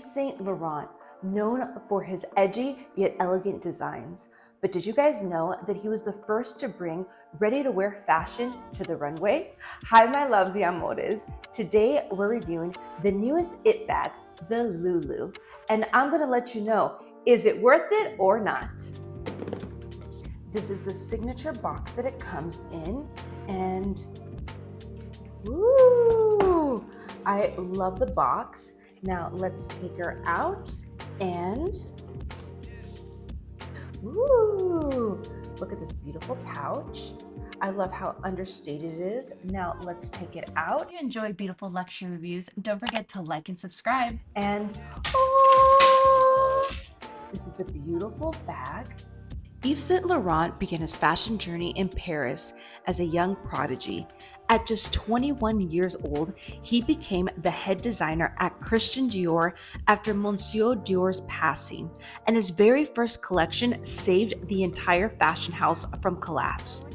Yves Saint Laurent, known for his edgy yet elegant designs. But did you guys know that he was the first to bring ready-to-wear fashion to the runway? Hi, my loves y amores. Today, we're reviewing the newest it bag, the LouLou. And I'm gonna let you know, is it worth it or not? This is the signature box that it comes in, and ooh, I love the box. Now let's take her out and ooh, look at this beautiful pouch. I love how understated it is. Now let's take it out. If you enjoy beautiful luxury reviews, don't forget to like and subscribe. And oh, this is the beautiful bag. Yves Saint Laurent began his fashion journey in Paris as a young prodigy. At just 21 years old, he became the head designer at Christian Dior after Monsieur Dior's passing, and his very first collection saved the entire fashion house from collapse.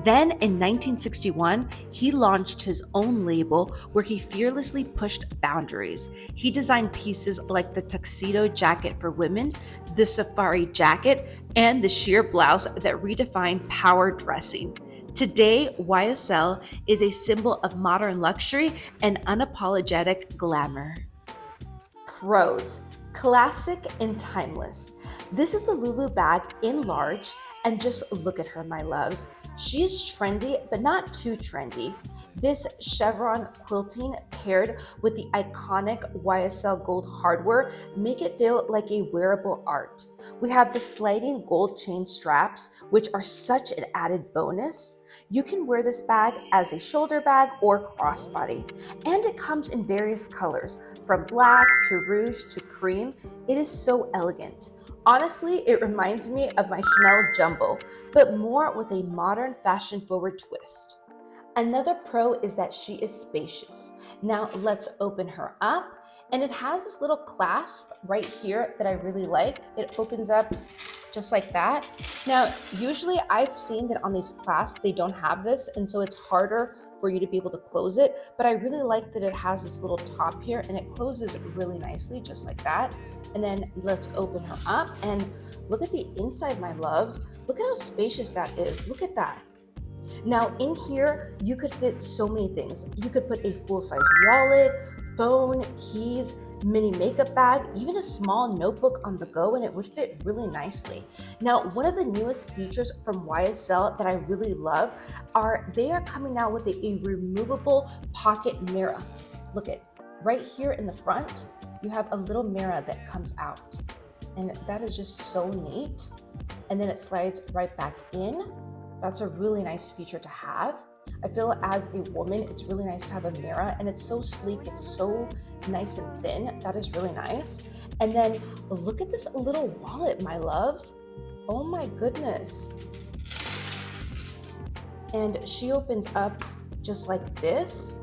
Then in 1961, he launched his own label where he fearlessly pushed boundaries. He designed pieces like the tuxedo jacket for women, the safari jacket, and the sheer blouse that redefined power dressing. Today, YSL is a symbol of modern luxury and unapologetic glamour. Pros: classic and timeless. This is the LouLou bag in large, and just look at her, my loves. She is trendy, but not too trendy. This chevron quilting paired with the iconic YSL gold hardware make it feel like a wearable art. We have the sliding gold chain straps, which are such an added bonus. You can wear this bag as a shoulder bag or crossbody, and it comes in various colors, from black to rouge to cream. It is so elegant. Honestly, it reminds me of my Chanel Jumbo, but more with a modern fashion-forward twist. Another pro is that she is spacious. Now let's open her up, and it has this little clasp right here that I really like. It opens up just like that. Now, usually I've seen that on these clasps, they don't have this, and so it's harder for you to be able to close it, but I really like that it has this little top here, and it closes really nicely, just like that. And then let's open her up, and look at the inside, my loves. Look at how spacious that is. Look at that. Now in here, you could fit so many things. You could put a full-size wallet, phone, keys, mini makeup bag, even a small notebook on the go, and it would fit really nicely. Now, one of the newest features from YSL that I really love are they are coming out with a removable pocket mirror. Look at right here in the front, you have a little mirror that comes out, and that is just so neat. And then it slides right back in. That's a really nice feature to have. I feel as a woman, it's really nice to have a mirror, and it's so sleek, it's so nice and thin. That is really nice. And then look at this little wallet, my loves. Oh my goodness. And she opens up just like this.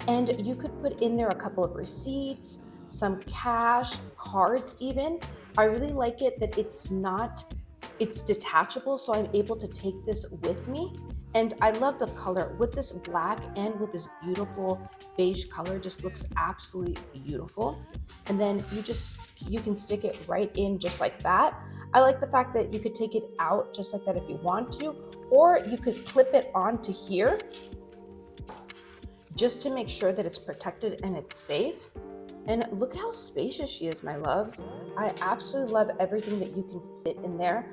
And you could put in there a couple of receipts, some cash, cards even. I really like it that it's detachable, so I'm able to take this with me. And I love the color with this black and with this beautiful beige color, just looks absolutely beautiful. And then you can stick it right in just like that. I like the fact that you could take it out just like that if you want to, or you could clip it onto here just to make sure that it's protected and it's safe. And look how spacious she is, my loves. I absolutely love everything that you can fit in there.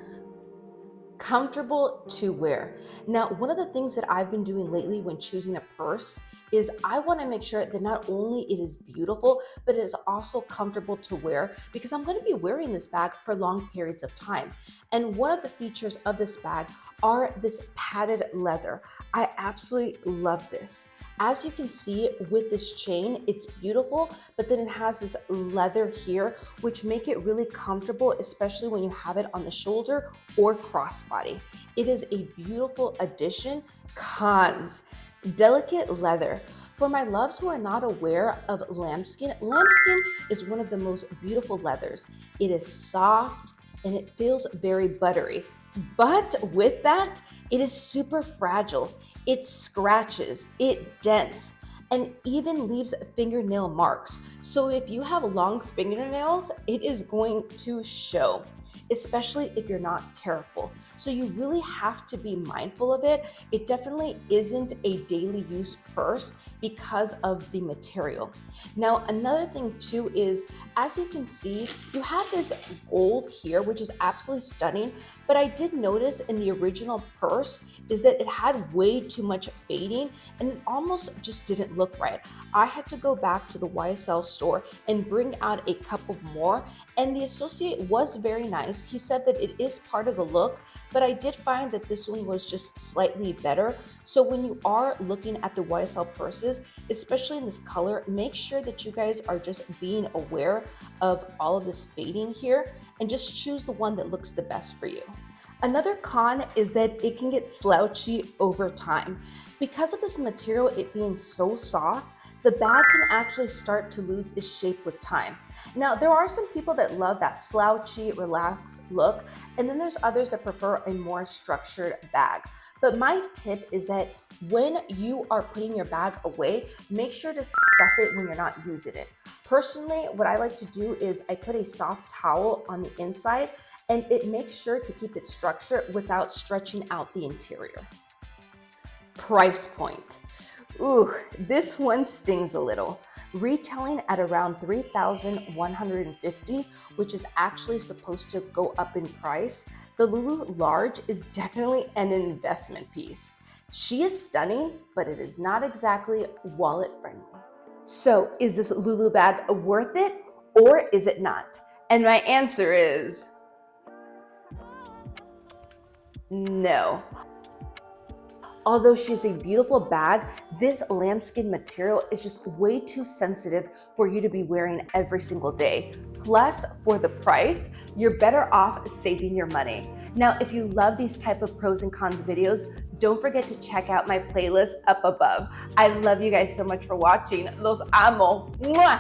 Comfortable to wear. Now, one of the things that I've been doing lately when choosing a purse is I want to make sure that not only it is beautiful, but it is also comfortable to wear, because I'm going to be wearing this bag for long periods of time. And one of the features of this bag are this padded leather. I absolutely love this. As you can see with this chain, it's beautiful, but then it has this leather here, which make it really comfortable, especially when you have it on the shoulder or crossbody. It is a beautiful addition. Cons: delicate leather. For my loves who are not aware of lambskin is one of the most beautiful leathers. It is soft and it feels very buttery. But with that, it is super fragile. It scratches, it dents, and even leaves fingernail marks. So if you have long fingernails, it is going to show, especially if you're not careful. So you really have to be mindful of it. It definitely isn't a daily use purse because of the material. Now, another thing too is, as you can see, you have this gold here, which is absolutely stunning. But I did notice in the original purse is that it had way too much fading and it almost just didn't look right. I had to go back to the YSL store and bring out a couple more, and the associate was very nice. He said that it is part of the look, but I did find that this one was just slightly better. So when you are looking at the YSL purses, especially in this color, make sure that you guys are just being aware of all of this fading here and just choose the one that looks the best for you. Another con is that it can get slouchy over time. Because of this material, it being so soft, the bag can actually start to lose its shape with time. Now, there are some people that love that slouchy, relaxed look, and then there's others that prefer a more structured bag. But my tip is that when you are putting your bag away, make sure to stuff it when you're not using it. Personally, what I like to do is I put a soft towel on the inside, and it makes sure to keep it structured without stretching out the interior. Price point. Ooh, this one stings a little. Retailing at around $3,150, which is actually supposed to go up in price, the LouLou Large is definitely an investment piece. She is stunning, but it is not exactly wallet friendly. So is this LouLou bag worth it or is it not? And my answer is no. Although she's a beautiful bag, this lambskin material is just way too sensitive for you to be wearing every single day. Plus, for the price, you're better off saving your money. Now, if you love these type of pros and cons videos, don't forget to check out my playlist up above. I love you guys so much for watching. Los amo. Mwah!